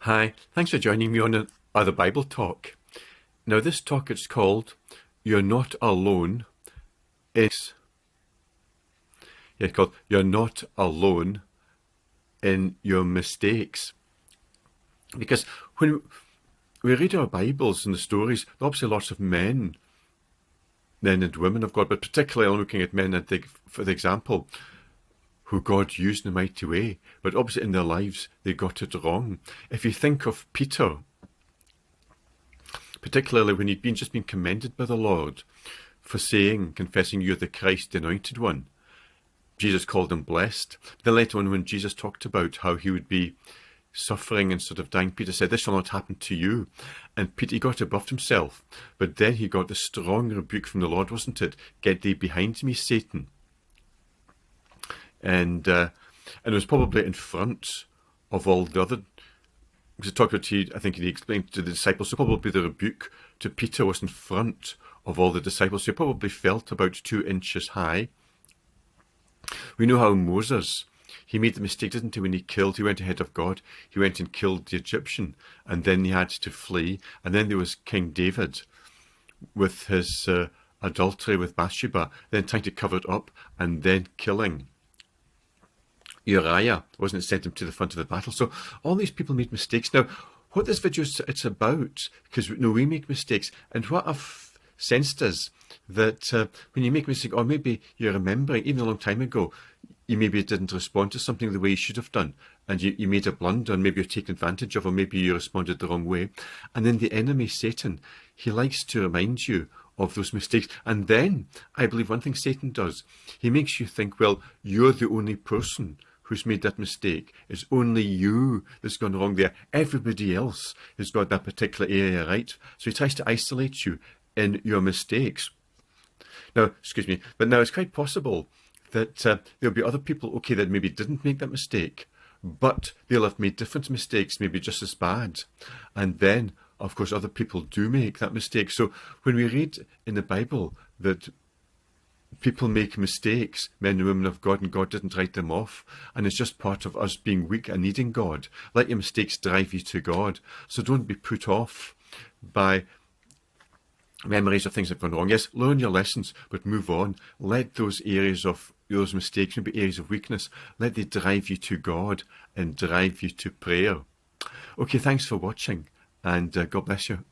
Hi, thanks for joining me on another Bible talk. Now, this talk is called You're Not Alone. It's called You're Not Alone in Your Mistakes. Because when we read our Bibles and the stories, there are obviously lots of men and women of God, but particularly I'm looking at men for the example, who God used in a mighty way, but obviously in their lives they got it wrong. If you think of Peter, particularly when he'd just been commended by the Lord for confessing you're the Christ, the anointed one, Jesus called him blessed. Then later on, when Jesus talked about how he would be suffering and sort of dying, Peter said, "This shall not happen to you." And Peter, he got above himself, but then he got the strong rebuke from the Lord, wasn't it? "Get thee behind me, Satan." And it was probably in front of all the other, because I think he explained to the disciples, so probably the rebuke to Peter was in front of all the disciples. So he probably felt about 2 inches high. We know how Moses, he made the mistake, didn't he, when he went ahead of God, he went and killed the Egyptian, and then he had to flee. And then there was King David with his adultery with Bathsheba, then trying to cover it up, and then killing Uriah, wasn't it, sent him to the front of the battle. So all these people made mistakes. Now, what this video is it's about, because we make mistakes, and what I've sensed is that when you make a mistake, or maybe you're remembering, even a long time ago, you maybe didn't respond to something the way you should have done, and you made a blunder, and maybe you're taken advantage of, or maybe you responded the wrong way. And then the enemy, Satan, he likes to remind you of those mistakes. And then, I believe one thing Satan does, he makes you think, well, you're the only person who's made that mistake. It's only you that's gone wrong there. Everybody else has got that particular area right. So he tries to isolate you in your mistakes. Now, excuse me, but now it's quite possible that there'll be other people, okay, that maybe didn't make that mistake, but they'll have made different mistakes, maybe just as bad. And then, of course, other people do make that mistake. So when we read in the Bible that people make mistakes, men and women of God, and God didn't write them off, and it's just part of us being weak and needing God. Let your mistakes drive you to God. So don't be put off by memories of things that have gone wrong. Yes, learn your lessons, but move on. Let those mistakes, maybe areas of weakness, let they drive you to God and drive you to prayer. Okay, thanks for watching, and God bless you.